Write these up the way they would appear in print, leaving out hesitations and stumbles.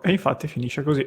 E infatti finisce così.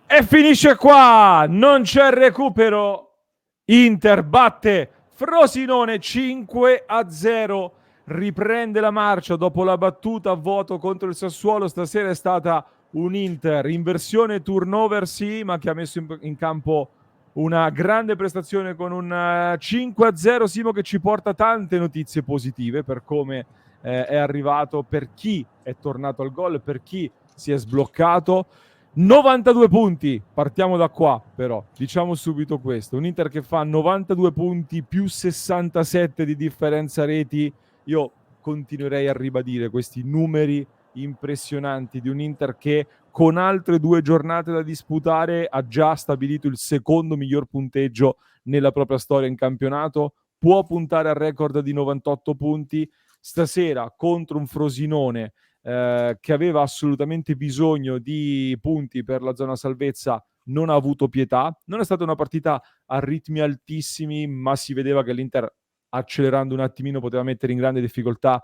E finisce qua, non c'è recupero. Inter batte Frosinone 5-0, riprende la marcia dopo la battuta a vuoto contro il Sassuolo. Stasera è stata un Inter in versione turnover, sì, ma che ha messo in campo una grande prestazione con un 5-0, Simo, che ci porta tante notizie positive per come è arrivato, per chi è tornato al gol, per chi si è sbloccato. 92 punti, partiamo da qua però, diciamo subito questo, un Inter che fa 92 punti più 67 di differenza reti. Io continuerei a ribadire questi numeri impressionanti di un Inter che con altre 2 giornate da disputare ha già stabilito il secondo miglior punteggio nella propria storia in campionato, può puntare al record di 98 punti. Stasera contro un Frosinone che aveva assolutamente bisogno di punti per la zona salvezza, non ha avuto pietà. Non è stata una partita a ritmi altissimi, ma si vedeva che l'Inter, accelerando un attimino, poteva mettere in grande difficoltà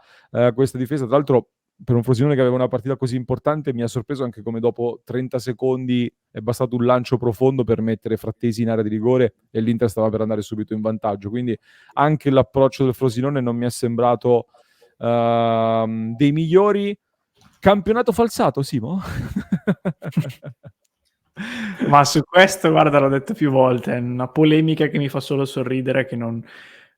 questa difesa. Tra l'altro, per un Frosinone che aveva una partita così importante, mi ha sorpreso anche come dopo 30 secondi è bastato un lancio profondo per mettere Frattesi in area di rigore e l'Inter stava per andare subito in vantaggio. Quindi anche l'approccio del Frosinone non mi è sembrato dei migliori. Campionato falsato, Simo? Ma su questo, guarda, l'ho detto più volte, è una polemica che mi fa solo sorridere, che non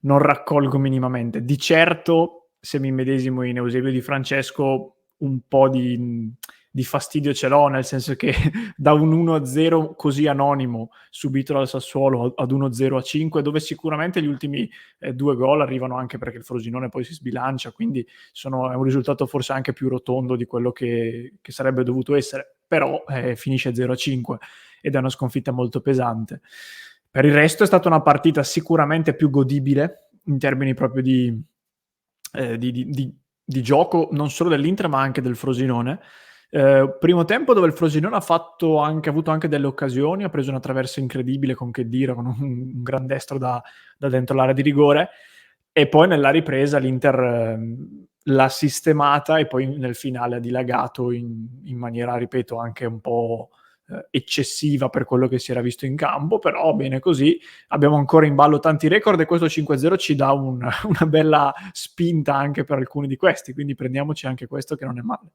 raccolgo minimamente. Di certo, se mi immedesimo in Eusebio Di Francesco, un po' di fastidio ce l'ho, nel senso che da un 1-0 così anonimo subito dal Sassuolo ad 1-0 a 5, dove sicuramente gli ultimi 2 gol arrivano anche perché il Frosinone poi si sbilancia, quindi è un risultato forse anche più rotondo di quello che sarebbe dovuto essere, però finisce 0-5 ed è una sconfitta molto pesante. Per il resto è stata una partita sicuramente più godibile in termini proprio di gioco, non solo dell'Inter ma anche del Frosinone. Primo tempo dove il Frosinone ha avuto anche delle occasioni, ha preso una traversa incredibile con Khedira, con un gran destro da dentro l'area di rigore, e poi nella ripresa l'Inter l'ha sistemata e poi nel finale ha dilagato in maniera, ripeto, anche un po' eccessiva per quello che si era visto in campo, però bene così. Abbiamo ancora in ballo tanti record e questo 5-0 ci dà una bella spinta anche per alcuni di questi, quindi prendiamoci anche questo che non è male.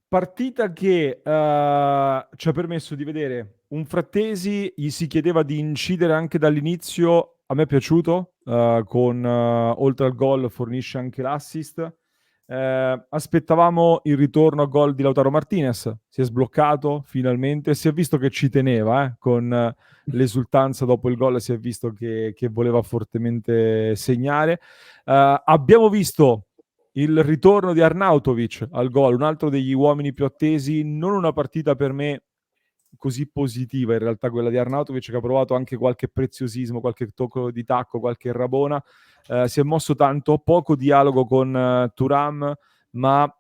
Partita che ci ha permesso di vedere un Frattesi, gli si chiedeva di incidere anche dall'inizio, a me è piaciuto, oltre al gol fornisce anche l'assist. Aspettavamo il ritorno a gol di Lautaro Martinez, si è sbloccato finalmente, si è visto che ci teneva, con l'esultanza dopo il gol, si è visto che voleva fortemente segnare. Abbiamo visto il ritorno di Arnautovic al gol, un altro degli uomini più attesi, non una partita per me così positiva in realtà quella di Arnautovic, che ha provato anche qualche preziosismo, qualche tocco di tacco, qualche rabona, si è mosso tanto, poco dialogo con Thuram, ma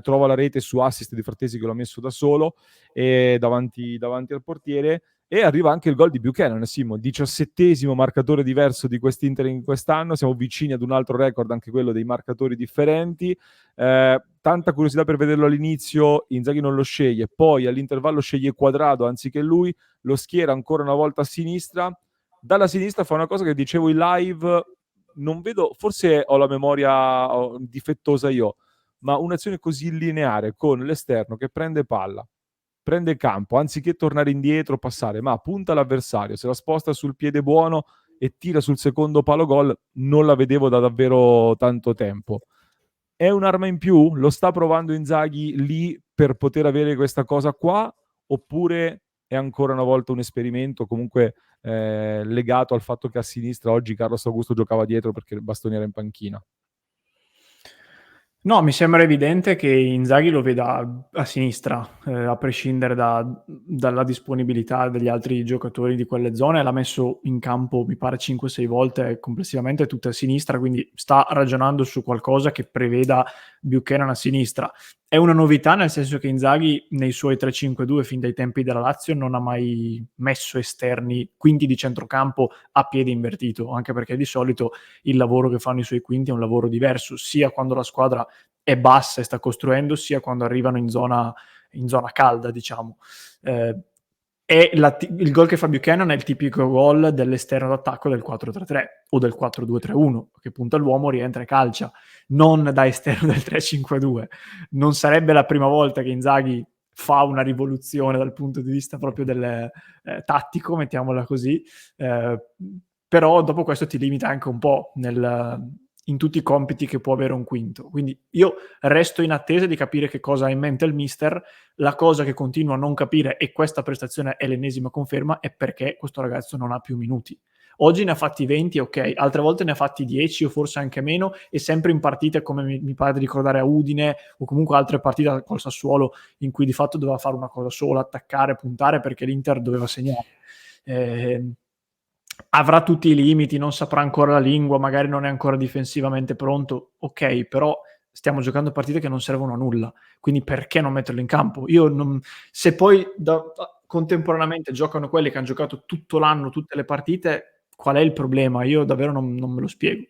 trova la rete su assist di Frattesi che l'ha messo da solo e davanti al portiere. E arriva anche il gol di Buchanan, Simo, 17° marcatore diverso di quest'Inter in quest'anno, siamo vicini ad un altro record, anche quello dei marcatori differenti. Tanta curiosità per vederlo all'inizio, Inzaghi non lo sceglie, poi all'intervallo sceglie Quadrado anziché lui, lo schiera ancora una volta a sinistra, dalla sinistra fa una cosa che dicevo in live, non vedo, forse ho la memoria difettosa io, ma un'azione così lineare con l'esterno che prende palla, prende campo, anziché tornare indietro, passare, ma punta l'avversario, se la sposta sul piede buono e tira sul secondo palo gol, non la vedevo da davvero tanto tempo. È un'arma in più? Lo sta provando Inzaghi lì per poter avere questa cosa qua? Oppure è ancora una volta un esperimento comunque legato al fatto che a sinistra oggi Carlos Augusto giocava dietro perché Bastoni era in panchina? No, mi sembra evidente che Inzaghi lo veda a sinistra, a prescindere dalla disponibilità degli altri giocatori di quelle zone. L'ha messo in campo, mi pare, 5-6 volte complessivamente tutte a sinistra, quindi sta ragionando su qualcosa che preveda Buchanan a sinistra. È una novità nel senso che Inzaghi nei suoi 3-5-2 fin dai tempi della Lazio non ha mai messo esterni, quinti di centrocampo a piede invertito, anche perché di solito il lavoro che fanno i suoi quinti è un lavoro diverso, sia quando la squadra è bassa e sta costruendo, sia quando arrivano in zona calda, diciamo. Il gol che fa Buchanan è il tipico gol dell'esterno d'attacco del 4-3-3 o del 4-2-3-1, che punta l'uomo, rientra e calcia, non da esterno del 3-5-2. Non sarebbe la prima volta che Inzaghi fa una rivoluzione dal punto di vista proprio del tattico, mettiamola così, però dopo questo ti limita anche un po' in tutti i compiti che può avere un quinto. Quindi io resto in attesa di capire che cosa ha in mente il mister. La cosa che continuo a non capire, e questa prestazione è l'ennesima conferma, è perché questo ragazzo non ha più minuti. Oggi ne ha fatti 20, ok, altre volte ne ha fatti 10 o forse anche meno, e sempre in partite come mi pare di ricordare a Udine o comunque altre partite col Sassuolo in cui di fatto doveva fare una cosa sola, attaccare, puntare, perché l'Inter doveva segnare. Avrà tutti i limiti, non saprà ancora la lingua, magari non è ancora difensivamente pronto, ok, però stiamo giocando partite che non servono a nulla, quindi perché non metterlo in campo? Se poi contemporaneamente giocano quelli che hanno giocato tutto l'anno, tutte le partite, qual è il problema? Io davvero non me lo spiego.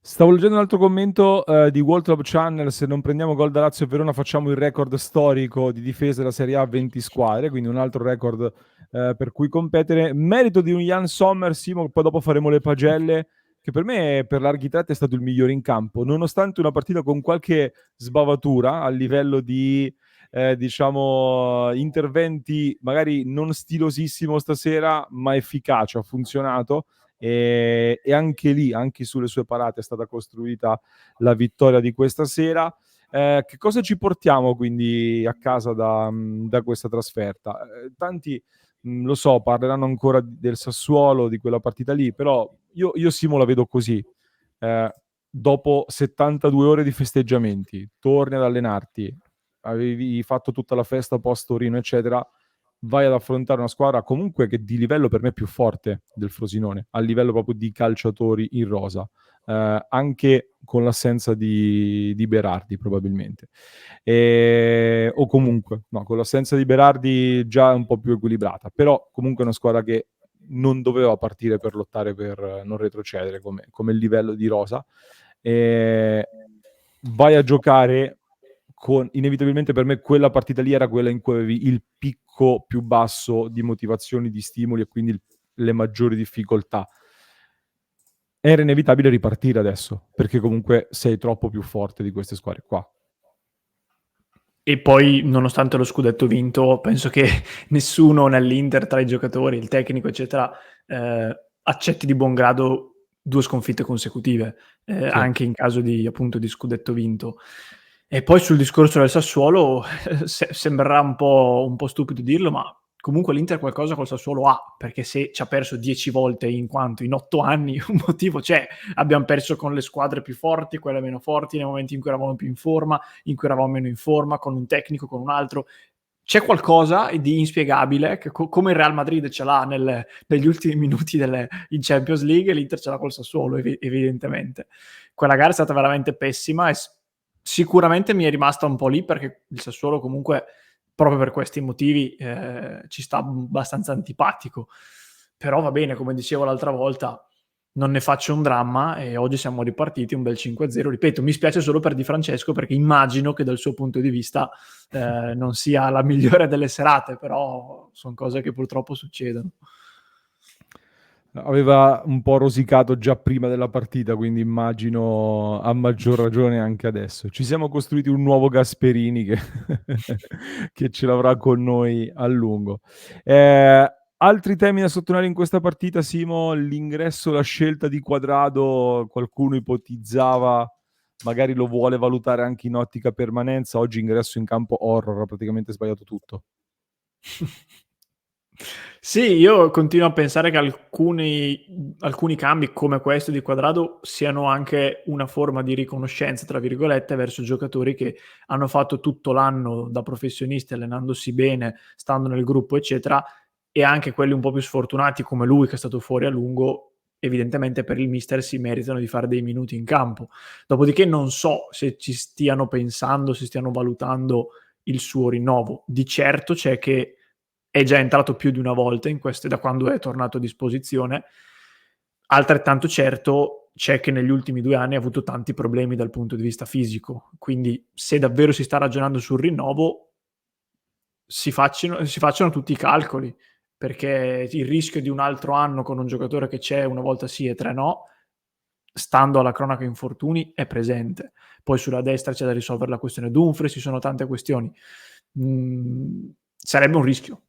Stavo leggendo un altro commento di World Club Channel: se non prendiamo gol da Lazio e Verona facciamo il record storico di difesa della Serie A, 20 squadre, quindi un altro record per cui competere. Merito di un Jan Sommer, Simo, poi dopo faremo le pagelle, che per me per larghi tratti è stato il migliore in campo, nonostante una partita con qualche sbavatura a livello di diciamo interventi magari non stilosissimo stasera, ma efficace, ha funzionato. E anche lì, anche sulle sue parate, è stata costruita la vittoria di questa sera. Che cosa ci portiamo quindi a casa da questa trasferta? Tanti, lo so, parleranno ancora del Sassuolo, di quella partita lì, però io Simo la vedo così. Dopo 72 ore di festeggiamenti, torni ad allenarti, avevi fatto tutta la festa post Torino, eccetera, vai ad affrontare una squadra comunque che di livello per me è più forte del Frosinone, a livello proprio di calciatori in rosa, anche con l'assenza di Berardi probabilmente, o comunque no, con l'assenza di Berardi già un po' più equilibrata, però comunque è una squadra che non doveva partire per lottare per non retrocedere come il livello di rosa. Vai a giocare con, inevitabilmente per me quella partita lì era quella in cui avevi il picco più basso di motivazioni, di stimoli e quindi le maggiori difficoltà. Era inevitabile ripartire adesso, perché comunque sei troppo più forte di queste squadre qua. E poi, nonostante lo scudetto vinto, penso che nessuno nell'Inter, tra i giocatori, il tecnico, eccetera, accetti di buon grado 2 sconfitte consecutive, Sì. anche in caso di, appunto, di scudetto vinto. E poi sul discorso del Sassuolo, sembrerà un po' stupido dirlo, ma comunque l'Inter qualcosa col Sassuolo ha, perché se ci ha perso 10 volte in 8 anni, un motivo c'è. Abbiamo perso con le squadre più forti, quelle meno forti, nei momenti in cui eravamo più in forma, in cui eravamo meno in forma, con un tecnico, con un altro. C'è qualcosa di inspiegabile, che come il Real Madrid ce l'ha negli ultimi minuti in Champions League, l'Inter ce l'ha col Sassuolo, evidentemente. Quella gara è stata veramente pessima e sicuramente mi è rimasta un po' lì, perché il Sassuolo comunque, proprio per questi motivi, ci sta abbastanza antipatico. Però va bene, come dicevo l'altra volta, non ne faccio un dramma e oggi siamo ripartiti un bel 5-0. Ripeto, mi spiace solo per Di Francesco, perché immagino che dal suo punto di vista non sia la migliore delle serate, però sono cose che purtroppo succedono. Aveva un po' rosicato già prima della partita, quindi immagino a maggior ragione anche adesso. Ci siamo costruiti un nuovo Gasperini che ce l'avrà con noi a lungo. Altri temi da sottolineare in questa partita, Simo: l'ingresso, la scelta di Quadrado, qualcuno ipotizzava, magari lo vuole valutare anche in ottica permanenza. Oggi ingresso in campo horror, ha praticamente sbagliato tutto. Sì, io continuo a pensare che alcuni cambi come questo di Quadrado siano anche una forma di riconoscenza, tra virgolette, verso giocatori che hanno fatto tutto l'anno da professionisti, allenandosi bene, stando nel gruppo, eccetera, e anche quelli un po' più sfortunati come lui, che è stato fuori a lungo, evidentemente per il mister si meritano di fare dei minuti in campo. Dopodiché non so se ci stiano pensando, se stiano valutando il suo rinnovo. Di certo c'è che è già entrato più di una volta in queste, da quando è tornato a disposizione. Altrettanto certo c'è che negli ultimi 2 anni ha avuto tanti problemi dal punto di vista fisico, quindi se davvero si sta ragionando sul rinnovo si facciano tutti i calcoli, perché il rischio di un altro anno con un giocatore che c'è una volta sì e 3 no, stando alla cronaca infortuni, è presente. Poi sulla destra c'è da risolvere la questione Dumfries, ci sono tante questioni. Sarebbe un rischio.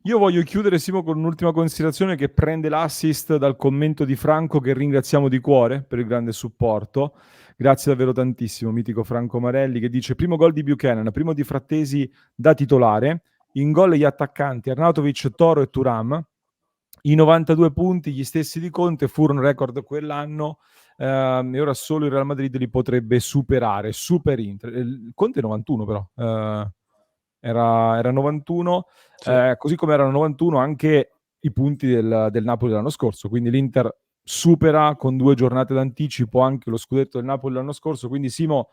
Io voglio chiudere, Simo, con un'ultima considerazione che prende l'assist dal commento di Franco, che ringraziamo di cuore per il grande supporto. Grazie davvero tantissimo, mitico Franco Marelli, che dice: primo gol di Buchanan, primo di Frattesi da titolare, in gol gli attaccanti Arnautovic, Toro e Thuram. I 92 punti, gli stessi di Conte, furono record quell'anno, e ora solo il Real Madrid li potrebbe superare. Super Inter. Conte 91 però. Era 91, Sì. così come erano 91 anche i punti del Napoli l'anno scorso, quindi l'Inter supera con 2 giornate d'anticipo anche lo scudetto del Napoli l'anno scorso. Quindi Simo,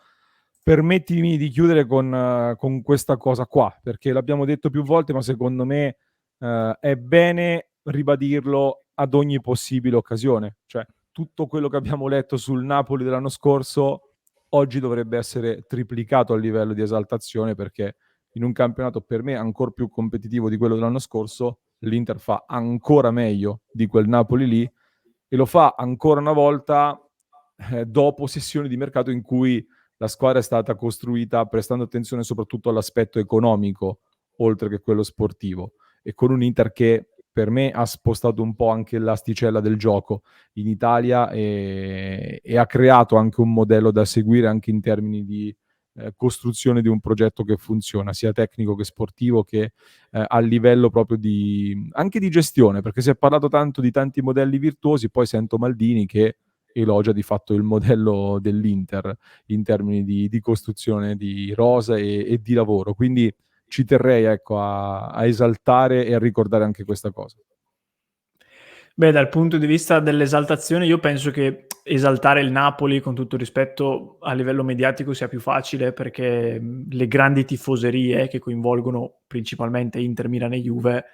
permettimi di chiudere con questa cosa qua, perché l'abbiamo detto più volte, ma secondo me è bene ribadirlo ad ogni possibile occasione. Cioè, tutto quello che abbiamo letto sul Napoli dell'anno scorso oggi dovrebbe essere triplicato a livello di esaltazione, perché in un campionato per me ancora più competitivo di quello dell'anno scorso, l'Inter fa ancora meglio di quel Napoli lì, e lo fa ancora una volta dopo sessioni di mercato in cui la squadra è stata costruita prestando attenzione soprattutto all'aspetto economico, oltre che quello sportivo, e con un Inter che per me ha spostato un po' anche l'asticella del gioco in Italia, e ha creato anche un modello da seguire anche in termini di costruzione di un progetto che funziona, sia tecnico che sportivo, che a livello proprio anche di gestione, perché si è parlato tanto di tanti modelli virtuosi, poi sento Maldini che elogia di fatto il modello dell'Inter in termini di costruzione di rosa e di lavoro, quindi ci terrei, ecco, a esaltare e a ricordare anche questa cosa. Beh, dal punto di vista dell'esaltazione, io penso che esaltare il Napoli, con tutto il rispetto, a livello mediatico sia più facile, perché le grandi tifoserie che coinvolgono principalmente Inter, Milan e Juve,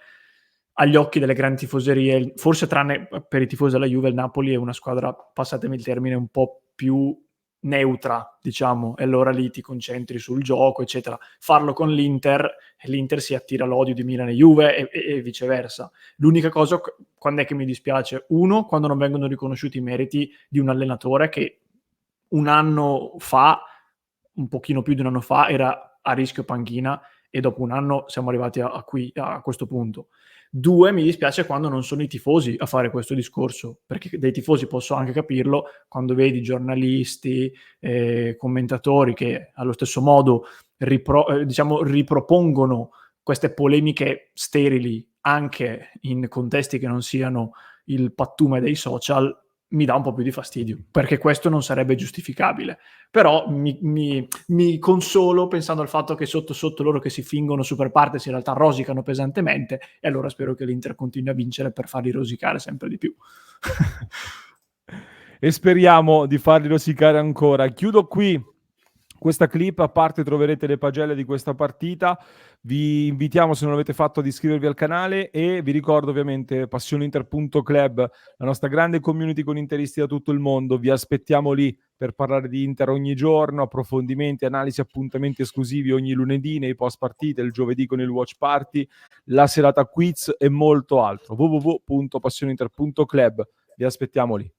agli occhi delle grandi tifoserie, forse tranne per i tifosi della Juve, il Napoli è una squadra, passatemi il termine, un po' più neutra, diciamo, e allora lì ti concentri sul gioco, eccetera. Farlo con l'Inter, e l'Inter si attira l'odio di Milan e Juve e viceversa. L'unica cosa, quando è che mi dispiace? Uno, quando non vengono riconosciuti i meriti di un allenatore che un anno fa, un pochino più di un anno fa, era a rischio panchina, e dopo un anno siamo arrivati a questo punto. 2, mi dispiace quando non sono i tifosi a fare questo discorso, perché dei tifosi posso anche capirlo, quando vedi giornalisti, commentatori che allo stesso modo ripropongono queste polemiche sterili anche in contesti che non siano il pattume dei social, mi dà un po' più di fastidio, perché questo non sarebbe giustificabile. Però mi consolo pensando al fatto che sotto sotto loro che si fingono super partes in realtà rosicano pesantemente, e allora spero che l'Inter continui a vincere per farli rosicare sempre di più. E speriamo di farli rosicare ancora. Chiudo qui questa clip, a parte troverete le pagelle di questa partita. Vi invitiamo, se non l'avete fatto, ad iscrivervi al canale, e vi ricordo ovviamente passioneinter.club, la nostra grande community con interisti da tutto il mondo. Vi aspettiamo lì per parlare di Inter ogni giorno, approfondimenti, analisi, appuntamenti esclusivi ogni lunedì nei post partite, il giovedì con il watch party, la serata quiz e molto altro. www.passioneinter.club, vi aspettiamo lì.